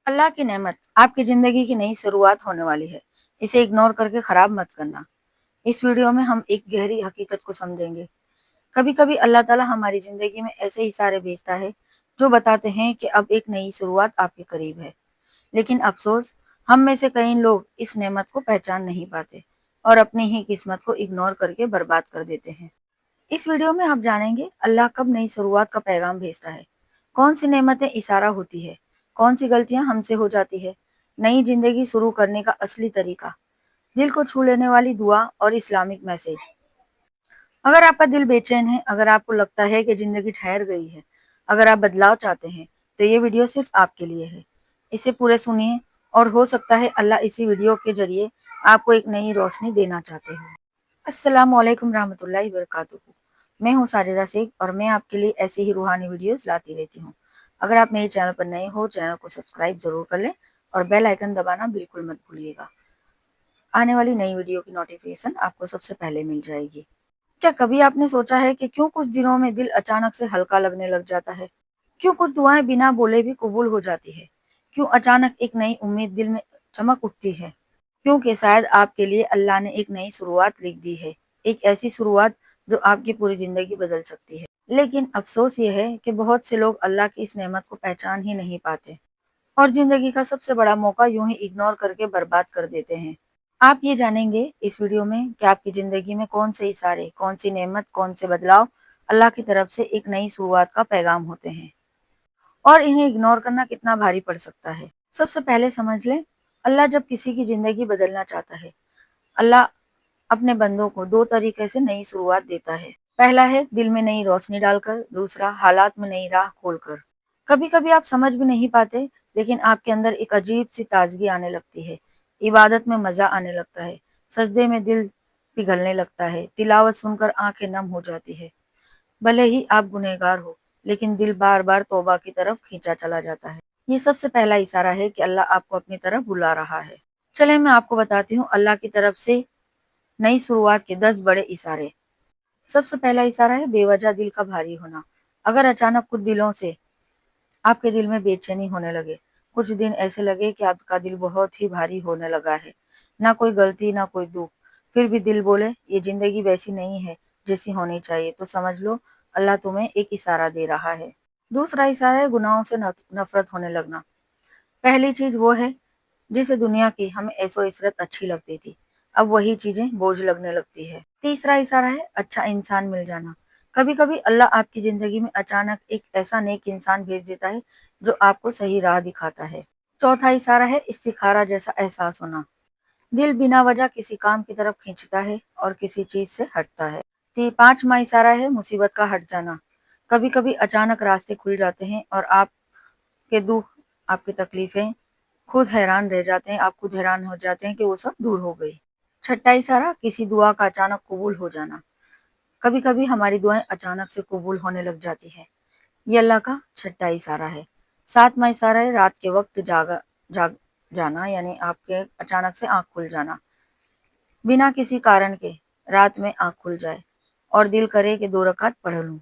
अल्लाह की नेमत आपकी जिंदगी की नई शुरुआत होने वाली है। इसे इग्नोर करके खराब मत करना। इस वीडियो में हम एक गहरी हकीकत को समझेंगे। कभी कभी अल्लाह ताला हमारी जिंदगी में ऐसे इशारे भेजता है जो बताते हैं कि अब एक नई शुरुआत आपके करीब है। लेकिन अफसोस, हम में से कई लोग इस नेमत को पहचान नहीं पाते और अपनी ही किस्मत को इग्नोर करके बर्बाद कर देते हैं। इस वीडियो में आप जानेंगे अल्लाह कब नई शुरुआत का पैगाम भेजता है, कौन सी नेमतें इशारा होती है, कौन सी गलतियां हमसे हो जाती है, नई जिंदगी शुरू करने का असली तरीका, दिल को छू लेने वाली दुआ और इस्लामिक मैसेज। अगर आपका दिल बेचैन है, अगर आपको लगता है कि जिंदगी ठहर गई है, अगर आप बदलाव चाहते हैं, तो ये वीडियो सिर्फ आपके लिए है। इसे पूरे सुनिए और हो सकता है अल्लाह इसी वीडियो के जरिए आपको एक नई रोशनी देना चाहते हो। अस्सलाम वालेकुम रहमतुल्लाहि वबरकातुहू। मैं हूँ साजिदा शेख और मैं आपके लिए ऐसे ही रूहानी वीडियोस लाती रहती हूँ। अगर आप मेरे चैनल पर नए हो, चैनल को सब्सक्राइब जरूर कर लें और बेल आइकन दबाना बिल्कुल मत भूलिएगा। आने वाली नई वीडियो की नोटिफिकेशन आपको सबसे पहले मिल जाएगी। क्या कभी आपने सोचा है कि क्यों कुछ दिनों में दिल अचानक से हल्का लगने लग जाता है? क्यों कुछ दुआएं बिना बोले भी कबूल हो जाती है? क्यों अचानक एक नई उम्मीद दिल में चमक उठती है? क्योंकि शायद आपके लिए अल्लाह ने एक नई शुरुआत लिख दी है, एक ऐसी शुरुआत जो आपकी पूरी जिंदगी बदल सकती है। लेकिन अफसोस ये है कि बहुत से लोग अल्लाह की इस नेमत को पहचान ही नहीं पाते और जिंदगी का सबसे बड़ा मौका यूं ही इग्नोर करके बर्बाद कर देते हैं। आप ये जानेंगे इस वीडियो में कि आपकी जिंदगी में कौन से इशारे, कौन सी नेमत, कौन से बदलाव अल्लाह की तरफ से एक नई शुरुआत का पैगाम होते हैं और इन्हें इग्नोर करना कितना भारी पड़ सकता है। सबसे पहले समझ लें, अल्लाह जब किसी की जिंदगी बदलना चाहता है, अल्लाह अपने बंदों को दो तरीके से नई शुरुआत देता है। पहला है दिल में नई रोशनी डालकर, दूसरा हालात में नई राह खोलकर। कभी कभी आप समझ भी नहीं पाते, लेकिन आपके अंदर एक अजीब सी ताजगी आने लगती है। इबादत में मजा आने लगता है, सजदे में दिल पिघलने लगता है, तिलावत सुनकर आंखें नम हो जाती है। भले ही आप गुनहगार हो, लेकिन दिल बार बार तौबा की तरफ खींचा चला जाता है। ये सबसे पहला इशारा है कि अल्लाह आपको अपनी तरफ बुला रहा है। चले मैं आपको बताती हूँ अल्लाह की तरफ से नई शुरुआत के 10 बड़े इशारे। सबसे पहला इशारा है बेवजह दिल का भारी होना। अगर अचानक कुछ दिनों से आपके दिल में बेचैनी होने लगे, कुछ दिन ऐसे लगे कि आपका दिल बहुत ही भारी होने लगा है, ना कोई गलती ना कोई दुख, फिर भी दिल बोले ये जिंदगी वैसी नहीं है जैसी होनी चाहिए, तो समझ लो अल्लाह तुम्हें एक इशारा दे रहा है। दूसरा इशारा है गुनाहों से नफरत होने लगना। पहली चीज वो है जिसे दुनिया की हमें ऐशो इशरत अच्छी लगती थी, अब वही चीजें बोझ लगने लगती है। तीसरा इशारा है अच्छा इंसान मिल जाना। कभी कभी अल्लाह आपकी जिंदगी में अचानक एक ऐसा नेक इंसान भेज देता है जो आपको सही राह दिखाता है। चौथा इशारा है इस्तिखारा जैसा एहसास होना। दिल बिना वजह किसी काम की तरफ खींचता है और किसी चीज से हटता है। पांचवा इशारा है मुसीबत का हट जाना। कभी कभी अचानक रास्ते खुल जाते हैं और आपके दुख, आपकी तकलीफें खुद हैरान रह जाते हैं, आप खुद हैरान हो जाते हैं कि वो सब दूर हो गई। छठा इशारा किसी दुआ का अचानक कबूल हो जाना। कभी कभी हमारी दुआएं अचानक से कबूल होने लग जाती है, ये अल्लाह का छठा इशारा है। सातवां इशारा है रात के वक्त जाग जाना, यानी आपके अचानक से आंख खुल जाना, बिना किसी कारण के रात में आंख खुल जाए और दिल करे कि 2 रकात पढ़ लूं,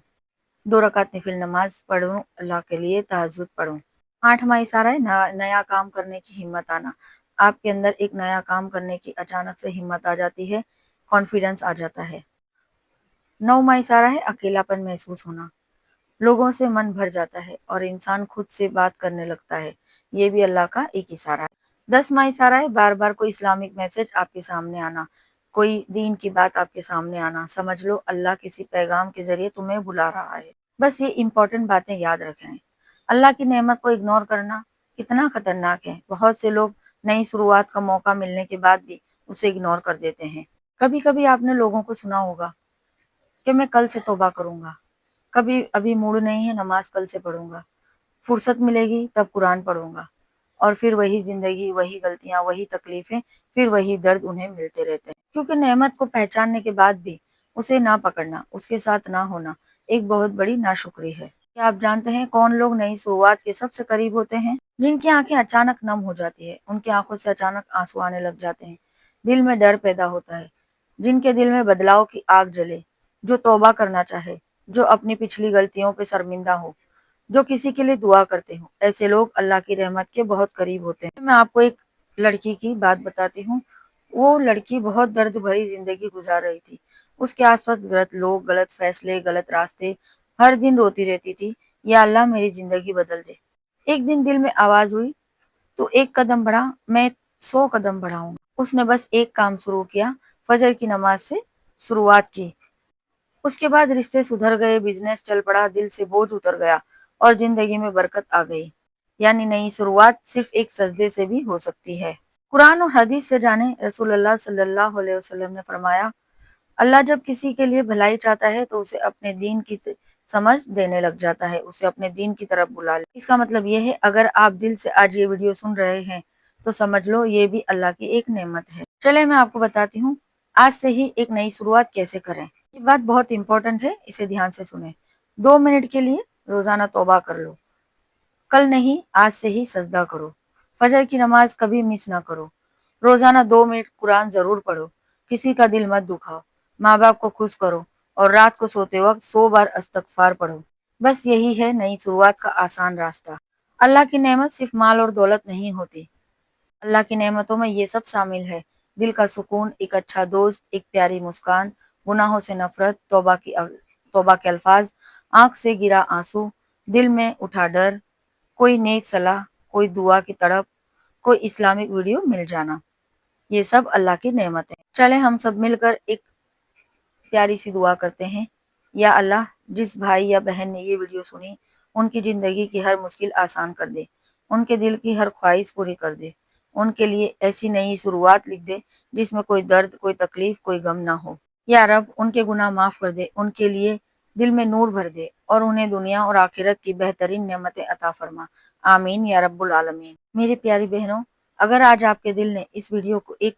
2 रकात नफिल नमाज पढ़ूं, अल्लाह के लिए तहज्जुद पढ़ूं। आठवां इशारा है नया काम करने की हिम्मत आना। आपके अंदर एक नया काम करने की अचानक से हिम्मत आ जाती है, कॉन्फिडेंस आ जाता है। नौवां इशारा है अकेलापन महसूस होना। लोगों से मन भर जाता है और इंसान खुद से बात करने लगता है, ये भी अल्लाह का एक इशारा है। 10वां इशारा है बार बार कोई इस्लामिक मैसेज आपके सामने आना, कोई दीन की बात आपके सामने आना। समझ लो अल्लाह किसी पैगाम के जरिए तुम्हें बुला रहा है। बस ये इंपॉर्टेंट बातें याद रखें। अल्लाह की नेमत को इग्नोर करना कितना खतरनाक है। बहुत से लोग नई शुरुआत का मौका मिलने के बाद भी उसे इग्नोर कर देते हैं। कभी कभी आपने लोगों को सुना होगा कि मैं कल से तौबा करूंगा, कभी अभी मूड नहीं है नमाज कल से पढ़ूंगा, फुर्सत मिलेगी तब कुरान पढ़ूंगा, और फिर वही जिंदगी, वही गलतियां, वही तकलीफें, फिर वही दर्द उन्हें मिलते रहते हैं। क्योंकि नेमत को पहचानने के बाद भी उसे ना पकड़ना, उसके साथ ना होना एक बहुत बड़ी नाशुक्री है। क्या आप जानते हैं कौन लोग नई शुरुआत के सबसे करीब होते हैं? जिनकी आंखें अचानक नम हो जाती है, उनकी आंखों से अचानक आंसू आने लग जाते हैं, दिल में डर पैदा होता है, जिनके दिल में बदलाव की आग जले, जो तौबा करना चाहे, जो अपनी पिछली गलतियों पे शर्मिंदा हो, जो किसी के लिए दुआ करते हो। ऐसे लोग अल्लाह की रहमत के बहुत करीब होते हैं। मैं आपको एक लड़की की बात बताती हूँ। वो लड़की बहुत दर्द भरी जिंदगी गुजार रही थी। उसके आसपास गलत लोग, गलत फैसले, गलत रास्ते। हर दिन रोती रहती थी, या अल्लाह मेरी जिंदगी बदल दे। एक दिन दिल में आवाज हुई, तू एक कदम बढ़ा, मैं 100 कदम बढ़ाऊंगा। उसने बस एक काम शुरू किया, फजर की नमाज से शुरुआत की। उसके बाद रिश्ते सुधर गए, बिजनेस चल पड़ा, दिल से बोझ उतर गया और जिंदगी में बरकत आ गई। यानी नई शुरुआत सिर्फ एक सजदे से भी हो सकती है। कुरान और हदीस से जाने, रसूलुल्लाह सल्लल्लाहु अलैहि वसल्लम ने फरमाया, अल्लाह जब किसी के लिए भलाई चाहता है तो उसे अपने दीन की समझ देने लग जाता है, उसे अपने दीन की तरफ बुला ले। इसका मतलब ये है, अगर आप दिल से आज ये वीडियो सुन रहे हैं तो समझ लो ये भी अल्लाह की एक नेमत है। चले मैं आपको बताती हूँ आज से ही एक नई शुरुआत कैसे करें। ये बात बहुत इंपॉर्टेंट है, इसे ध्यान से सुने। 2 मिनट के लिए रोजाना तौबा कर लो। कल नहीं, आज से ही सजदा करो। फजर की नमाज कभी मिस ना करो। रोजाना 2 मिनट कुरान जरूर पढ़ो। किसी का दिल मत दुखाओ। माँ बाप को खुश करो और रात को सोते वक्त 100 बार अस्तगफार पढ़ो। बस यही है नई शुरुआत का आसान रास्ता। अल्लाह की नेमत सिर्फ माल और दौलत नहीं होती। अल्लाह की नेमतों में ये सब शामिल है। दिल का सुकून, एक अच्छा दोस्त, एक प्यारी मुस्कान, गुनाहों से नफरत, तौबा के अल्फाज, आंख से गिरा आंसू, दिल में उठा डर, कोई नेक सलाह, कोई दुआ की तड़प, कोई इस्लामिक वीडियो मिल जाना। ये सब अल्लाह की नेमत है। चले हम सब मिलकर एक प्यारी सी दुआ करते हैं। या अल्लाह, जिस भाई या बहन ने ये वीडियो सुनी, उनकी जिंदगी की हर मुश्किल आसान कर दे, उनके दिल की हर ख्वाहिश पूरी कर दे, उनके लिए ऐसी नई शुरुआत लिख दे जिसमें कोई दर्द, कोई तकलीफ, कोई गम ना हो। या रब, उनके गुनाह माफ कर दे, उनके लिए दिल में नूर भर दे और उन्हें दुनिया और आखिरत की बेहतरीन नेमतें अता फरमा। आमीन या रब्बुल आलमीन। मेरी प्यारी बहनों, अगर आज आपके दिल ने इस वीडियो को एक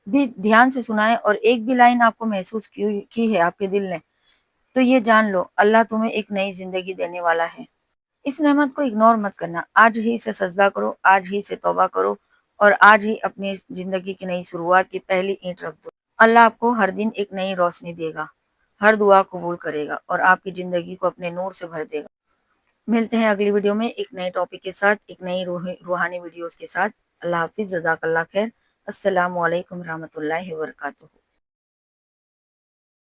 भी ध्यान से सुना है और एक भी लाइन आपको महसूस की है आपके दिल ने, तो ये जान लो अल्लाह तुम्हें एक नई जिंदगी देने वाला है। इस नेमत को इग्नोर मत करना। आज ही से सजदा करो, आज ही से तौबा करो और आज ही अपनी जिंदगी की नई शुरुआत की पहली ईंट रख दो। अल्लाह आपको हर दिन एक नई रोशनी देगा, हर दुआ कबूल करेगा और आपकी जिंदगी को अपने नूर से भर देगा। मिलते हैं अगली वीडियो में एक नए टॉपिक के साथ, एक नई रूहानी वीडियोस के साथ। अल्लाह हाफिज, जज़ाकल्लाह खैर। अस्सलामु अलैकुम रहमतुल्लाहि व बरकातुहू।